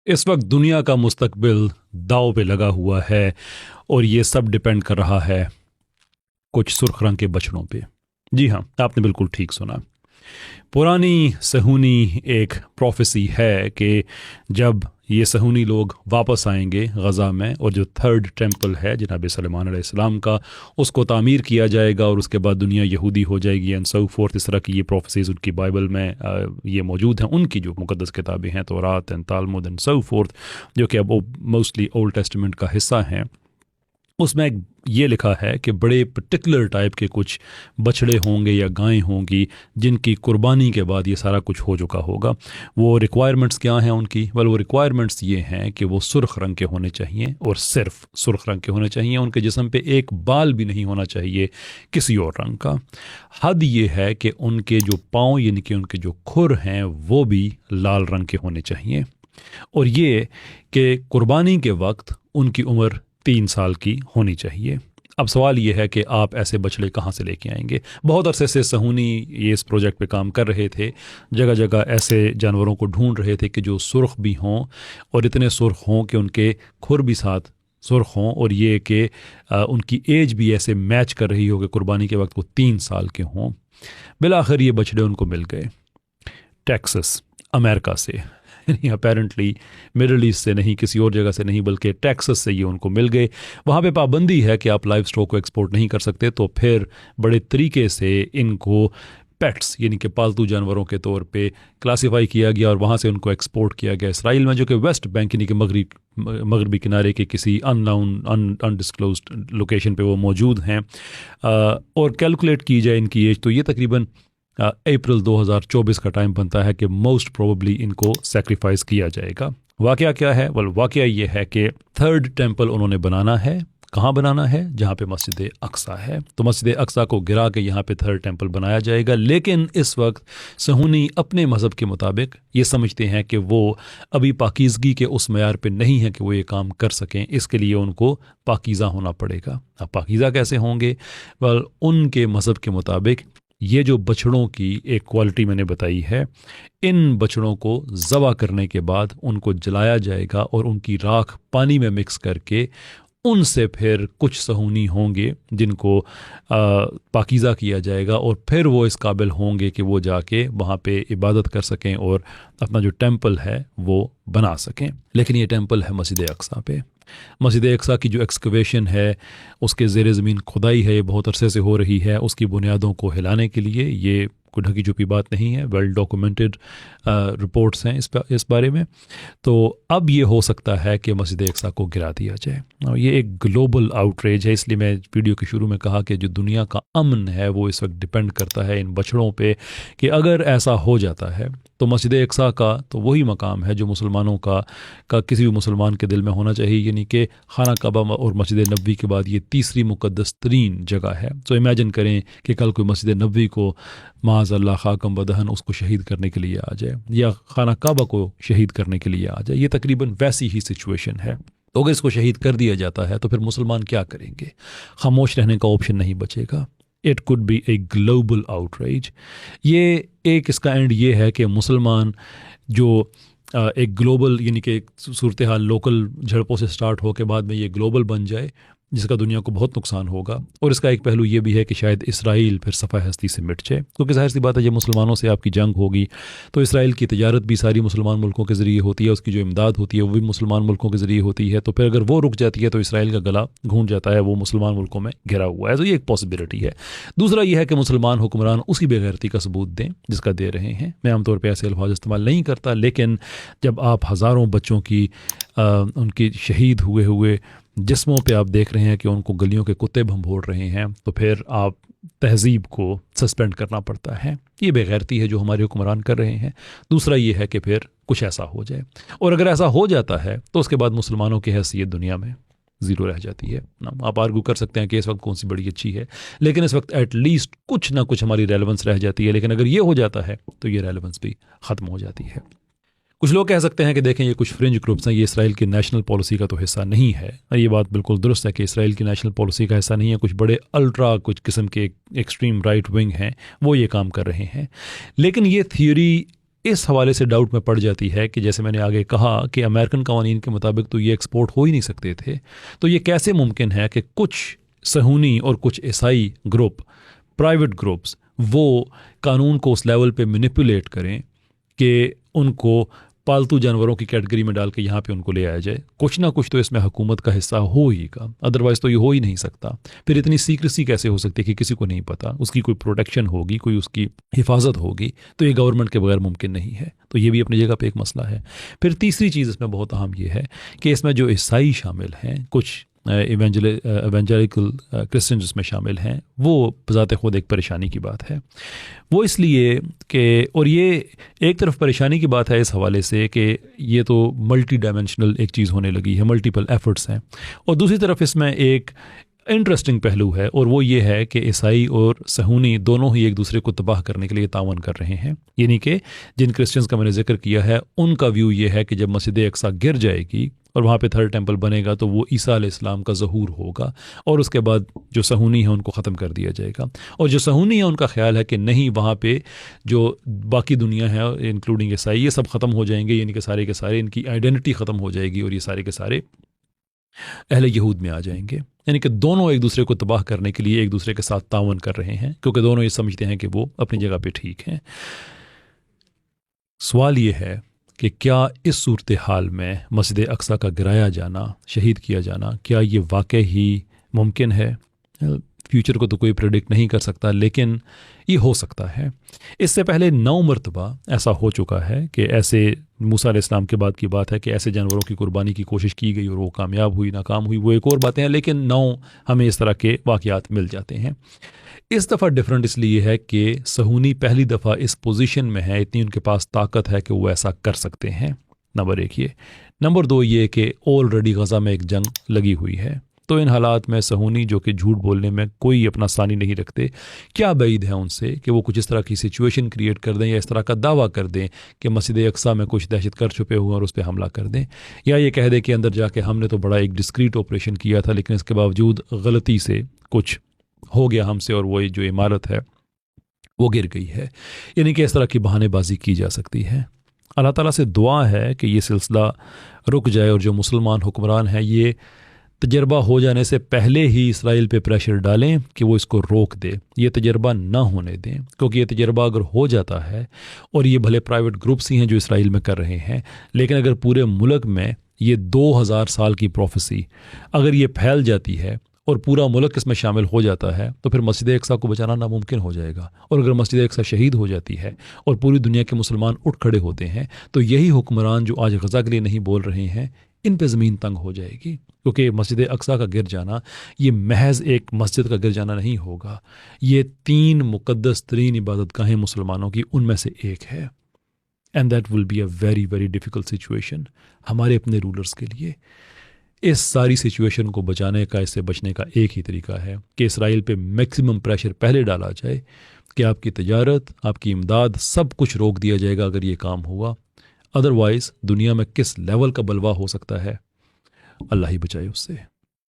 इस वक्त दुनिया का मुस्तकबिल दाव पे लगा हुआ है और ये सब डिपेंड कर रहा है कुछ सुर्ख रंग के बछड़ों पे। जी हाँ, आपने बिल्कुल ठीक सुना। पुरानी सहूनी एक प्रोफेसी है कि जब ये सहूनी लोग वापस आएंगे गज़ा में और जो थर्ड टेंपल है जनाब सलेमान अलैहिस्सलाम का, उसको तामीर किया जाएगा और उसके बाद दुनिया यहूदी हो जाएगी एंड सो फोर्थ। इस तरह की ये प्रोफेसीज उनकी बाइबल में ये मौजूद हैं, उनकी जो मुक़द्दस किताबें हैं तौरात and Talmud and so fourth, जो कि अब मोस्टली ओल्ड टेस्टामेंट का हिस्सा हैं। उसमें ये लिखा है कि बड़े पर्टिकुलर टाइप के कुछ बछड़े होंगे या गायें होंगी जिनकी कुर्बानी के बाद ये सारा कुछ हो चुका होगा। वो रिक्वायरमेंट्स क्या हैं उनकी? वो रिक्वायरमेंट्स ये हैं कि वो सुर्ख रंग के होने चाहिए और सिर्फ सुर्ख रंग के होने चाहिए। उनके जिस्म पे एक बाल भी नहीं होना चाहिए किसी और रंग का। हद ये है कि उनके जो पाँव यानी कि उनके जो खुर हैं वो भी लाल रंग के होने चाहिए, और ये कि कुर्बानी के वक्त उनकी उम्र 3 साल की होनी चाहिए। अब सवाल ये है कि आप ऐसे बछड़े कहाँ से लेके आएंगे? बहुत अरसे से सहूनी ये इस प्रोजेक्ट पे काम कर रहे थे, जगह जगह ऐसे जानवरों को ढूंढ रहे थे कि जो सुर्ख भी हों और इतने सुर्ख हों कि उनके खुर भी साथ सुर्ख हों, और ये कि उनकी एज भी ऐसे मैच कर रही हो कि कुर्बानी के वक्त वो 3 साल के हों। बिलाखिर ये बछड़े उनको मिल गए टेक्सास अमेरिका से, अपेरेंटली मिडल ईस्ट से नहीं, किसी और जगह से नहीं, बल्कि टेक्सास से ये उनको मिल गए। वहाँ पे पाबंदी है कि आप लाइव स्टॉक को एक्सपोर्ट नहीं कर सकते, तो फिर बड़े तरीके से इनको पेट्स यानी कि पालतू जानवरों के तौर पे क्लासिफाई किया गया और वहाँ से उनको एक्सपोर्ट किया गया इसराइल में, जो कि वेस्ट बैंक यानी कि मगरबी किनारे के किसी अननाउन अनडिस्क्लोज्ड लोकेशन पे वो मौजूद हैं। और कैलकुलेट की जाए इनकी एज तो ये तकरीबन अप्रैल 2024 का टाइम बनता है कि मोस्ट प्रोबेबली इनको सेक्रीफाइस किया जाएगा। वाकया क्या है? वाकया ये है कि थर्ड टेंपल उन्होंने बनाना है। कहाँ बनाना है? जहाँ पे मस्जिद अक्सा है। तो मस्जिद अक्सा को गिरा के यहाँ पे थर्ड टेंपल बनाया जाएगा। लेकिन इस वक्त सहूनी अपने मज़हब के मुताबिक ये समझते हैं कि वो अभी पाकीज़गी के उस मयार पे नहीं है कि वो ये काम कर सकें। इसके लिए उनको पाकीज़ा होना पड़ेगा। अब पाकीज़ा कैसे होंगे? उनके मज़हब के मुताबिक ये जो बछड़ों की एक क्वालिटी मैंने बताई है, इन बछड़ों को ज़बह करने के बाद उनको जलाया जाएगा और उनकी राख पानी में मिक्स करके उनसे फिर कुछ सहूनी होंगे जिनको पाकीज़ा किया जाएगा, और फिर वो इस काबिल होंगे कि वो जाके वहाँ पे इबादत कर सकें और अपना जो टेंपल है वो बना सकें। लेकिन ये टेंपल है मस्जिद अक्सा पे। मस्जिद अक्सा की जो एक्सकवेशन है, उसके ज़ेर ज़मीन खुदाई है, ये बहुत अरसे से हो रही है। उसकी बुनियादों को हिलाने के लिए ये कोई ढकी छुपी बात नहीं है, वेल डॉक्यूमेंटेड रिपोर्ट्स हैं इस बारे में। तो अब ये हो सकता है कि मस्जिद अक्सा को गिरा दिया जाए, और ये एक ग्लोबल आउटरेज है। इसलिए मैं वीडियो के शुरू में कहा कि जो दुनिया का अमन है वो इस वक्त डिपेंड करता है इन बछड़ों पे, कि अगर ऐसा हो जाता है तो मस्जिद अक्सा का तो वही मकाम है जो मुसलमानों का किसी भी मुसलमान के दिल में होना चाहिए, यानी कि खाना काबा और मस्जिद नबवी के बाद ये तीसरी मुक़द्दस तरीन जगह है। तो इमेजिन करें कि कल कोई मस्जिद नबवी को माज़अल्लाह खाकम बदहन उसको शहीद करने के लिए आ जाए, या खाना काबा को शहीद करने के लिए आ जाए। ये तकरीबन वैसी ही सिचुएशन है। तो अगर इसको शहीद कर दिया जाता है तो फिर मुसलमान क्या करेंगे? खामोश रहने का ऑप्शन नहीं बचेगा। It could be a global outreach. ये एक इसका एंड ये है कि मुसलमान जो एक ग्लोबल यानी कि सूरत हाल लोकल झड़पों से स्टार्ट हो के बाद में ये ग्लोबल बन जाए, जिसका दुनिया को बहुत नुकसान होगा। और इसका एक पहलू ये भी है कि शायद इसराइल फिर सफ़ा हस्ती से मिट जाए, क्योंकि जाहिर सी बात है जब मुसलमानों से आपकी जंग होगी तो इसराइल की तिजारत भी सारी मुसलमान मुल्कों के ज़रिए होती है, उसकी जो इमदाद होती है वो भी मुसलमान मुल्कों के ज़रिए होती है। तो फिर अगर वो रुक जाती है तो इसराइल का गला घूंट जाता है, वो मुसलमान मुल्कों में घिरा हुआ है। तो ये एक पॉसिबिलिटी है। दूसरा ये है कि मुसलमान हुक्मरान उसी बेगैरती का सबूत दें जिसका दे रहे हैं। मैं आमतौर पर ऐसे अल्फाज इस्तेमाल नहीं करता, लेकिन जब आप हज़ारों बच्चों की उनकी शहीद हुए जिस्मों पे आप देख रहे हैं कि उनको गलियों के कुत्ते भंभोड़ रहे हैं, तो फिर आप तहजीब को सस्पेंड करना पड़ता है। ये बेगैरती है जो हमारे हुक्मरान कर रहे हैं। दूसरा ये है कि फिर कुछ ऐसा हो जाए, और अगर ऐसा हो जाता है तो उसके बाद मुसलमानों की हैसियत दुनिया में ज़ीरो रह जाती है ना। आप आर्गू कर सकते हैं कि इस वक्त कौन सी बड़ी अच्छी है, लेकिन इस वक्त एटलीस्ट कुछ ना कुछ हमारी रेलेवेंस रह जाती है। लेकिन अगर ये हो जाता है तो ये रेलेवेंस भी ख़त्म हो जाती है। कुछ लोग कह सकते हैं कि देखें ये कुछ फ्रिंज ग्रुप्स हैं, ये इसराइल की नेशनल पॉलिसी का तो हिस्सा नहीं है। ये बात बिल्कुल दुरुस्त है कि इसराइल की नेशनल पॉलिसी का हिस्सा नहीं है। कुछ बड़े अल्ट्रा कुछ किस्म के एक्सट्रीम राइट विंग हैं, वो ये काम कर रहे हैं। लेकिन ये थियोरी اس حوالے سے ڈاؤٹ میں پڑ جاتی ہے کہ جیسے میں نے آگے کہا کہ امریکن قوانین کے مطابق تو یہ ایکسپورٹ ہو ہی نہیں سکتے تھے، تو یہ کیسے ممکن ہے کہ کچھ صہیونی اور کچھ عیسائی گروپ، پرائیویٹ گروپس، وہ قانون کو اس لیول پہ مینیپولیٹ کریں کہ ان کو پالتو جانوروں کی کیٹیگری میں ڈال کے یہاں پہ ان کو لے آیا جائے؟ کچھ نہ کچھ تو اس میں حکومت کا حصہ ہو ہی گا، ادروائز تو یہ ہو ہی نہیں سکتا۔ پھر اتنی سیکریسی کیسے ہو سکتی ہے کہ کسی کو نہیں پتا؟ اس کی کوئی پروٹیکشن ہوگی، کوئی اس کی حفاظت ہوگی، تو یہ گورنمنٹ کے بغیر ممکن نہیں ہے۔ تو یہ بھی اپنی جگہ پہ ایک مسئلہ ہے۔ پھر تیسری چیز اس میں بہت اہم یہ ہے کہ اس میں جو عیسائی شامل ہیں، کچھ ایونجیلیکل کرسچن جس میں شامل ہیں، وہ بذات خود ایک پریشانی کی بات ہے۔ وہ اس لیے کہ، اور یہ ایک طرف پریشانی کی بات ہے اس حوالے سے کہ یہ تو ملٹی ڈائمینشنل ایک چیز ہونے لگی ہے، ملٹیپل ایفرٹس ہیں، اور دوسری طرف اس میں ایک انٹرسٹنگ پہلو ہے، اور وہ یہ ہے کہ عیسائی اور صہیونی دونوں ہی ایک دوسرے کو تباہ کرنے کے لیے تعاون کر رہے ہیں۔ یعنی کہ جن کرسچنز کا میں نے ذکر کیا ہے، ان کا ویو یہ ہے کہ جب مسجد اقصیٰ گر جائے گی اور وہاں پہ تھرڈ ٹیمپل بنے گا تو وہ عیسیٰ علیہ السلام کا ظہور ہوگا، اور اس کے بعد جو صہیونی ہیں ان کو ختم کر دیا جائے گا۔ اور جو صہیونی ہیں ان کا خیال ہے کہ نہیں، وہاں پہ جو باقی دنیا ہے انکلوڈنگ عیسائی، یہ سب ختم ہو جائیں گے، یعنی کہ سارے کے سارے ان کی آئیڈینٹی ختم ہو جائے گی، اور یہ سارے کے سارے اہل یہود میں آ جائیں گے۔ یعنی کہ دونوں ایک دوسرے کو تباہ کرنے کے لیے ایک دوسرے کے ساتھ تعاون کر رہے ہیں، کیونکہ دونوں یہ سمجھتے ہیں کہ وہ اپنی جگہ پہ ٹھیک ہیں۔ سوال یہ ہے کہ کیا اس صورتحال میں مسجد اقصیٰ کا گرایا جانا، شہید کیا جانا، کیا یہ واقع ہی ممکن ہے؟ فیوچر کو تو کوئی پریڈکٹ نہیں کر سکتا، لیکن یہ ہو سکتا ہے۔ اس سے پہلے 9 مرتبہ ایسا ہو چکا ہے کہ ایسے، موسیٰ علیہ السلام کے بعد کی بات ہے کہ ایسے جانوروں کی قربانی کی کوشش کی گئی اور وہ کامیاب ہوئی، ناکام ہوئی، وہ ایک اور باتیں ہیں، لیکن 9 ہمیں اس طرح کے واقعات مل جاتے ہیں۔ اس دفعہ ڈیفرنٹ اس لیے ہے کہ صہیونی پہلی دفعہ اس پوزیشن میں ہے، اتنی ان کے پاس طاقت ہے کہ وہ ایسا کر سکتے ہیں۔ نمبر 1 یہ۔ نمبر 2 یہ کہ آلریڈی غزہ میں ایک جنگ لگی ہوئی ہے، تو ان حالات میں صہیونی جو کہ جھوٹ بولنے میں کوئی اپنا ثانی نہیں رکھتے، کیا بعید ہے ان سے کہ وہ کچھ اس طرح کی سچویشن کریٹ کر دیں یا اس طرح کا دعویٰ کر دیں کہ مسجد اقصیٰ میں کچھ دہشت گرد چھپے ہوئے اور اس پہ حملہ کر دیں، یا یہ کہہ دیں کہ اندر جا کے ہم نے تو بڑا ایک ڈسکریٹ آپریشن کیا تھا، لیکن اس کے باوجود غلطی سے کچھ ہو گیا ہم سے اور وہ جو عمارت ہے وہ گر گئی ہے۔ یعنی کہ اس طرح کی بہانے بازی کی جا سکتی ہے۔ اللہ تعالیٰ سے دعا ہے کہ یہ سلسلہ رک جائے، اور جو مسلمان حکمران ہیں یہ تجربہ ہو جانے سے پہلے ہی اسرائیل پہ پریشر ڈالیں کہ وہ اس کو روک دے، یہ تجربہ نہ ہونے دیں، کیونکہ یہ تجربہ اگر ہو جاتا ہے، اور یہ بھلے پرائیویٹ گروپس ہی ہیں جو اسرائیل میں کر رہے ہیں، لیکن اگر پورے ملک میں یہ 2000 سال کی پروفیسی اگر یہ پھیل جاتی ہے اور پورا ملک اس میں شامل ہو جاتا ہے، تو پھر مسجد اقصیٰ کو بچانا ناممکن ہو جائے گا۔ اور اگر مسجد اقصیٰ شہید ہو جاتی ہے اور پوری دنیا کے مسلمان اٹھ کھڑے ہوتے ہیں، تو یہی حکمران جو آج غزہ کے لیے نہیں بول رہے ہیں، ان پہ زمین تنگ ہو جائے گی، کیونکہ مسجد اقصیٰ کا گر جانا یہ محض ایک مسجد کا گر جانا نہیں ہوگا، یہ 3 مقدس ترین عبادت گاہیں مسلمانوں کی ان میں سے ایک ہے۔ And that will be a very very difficult situation ہمارے اپنے رولرز کے لیے۔ اس ساری سچویشن کو بچانے کا، اس سے بچنے کا ایک ہی طریقہ ہے کہ اسرائیل پہ میکسیمم پریشر پہلے ڈالا جائے کہ آپ کی تجارت، آپ کی امداد، سب کچھ روک دیا جائے گا اگر یہ کام ہوا۔ ادروائز دنیا میں کس لیول کا بلوا ہو سکتا ہے، اللہ ہی بچائے اس سے۔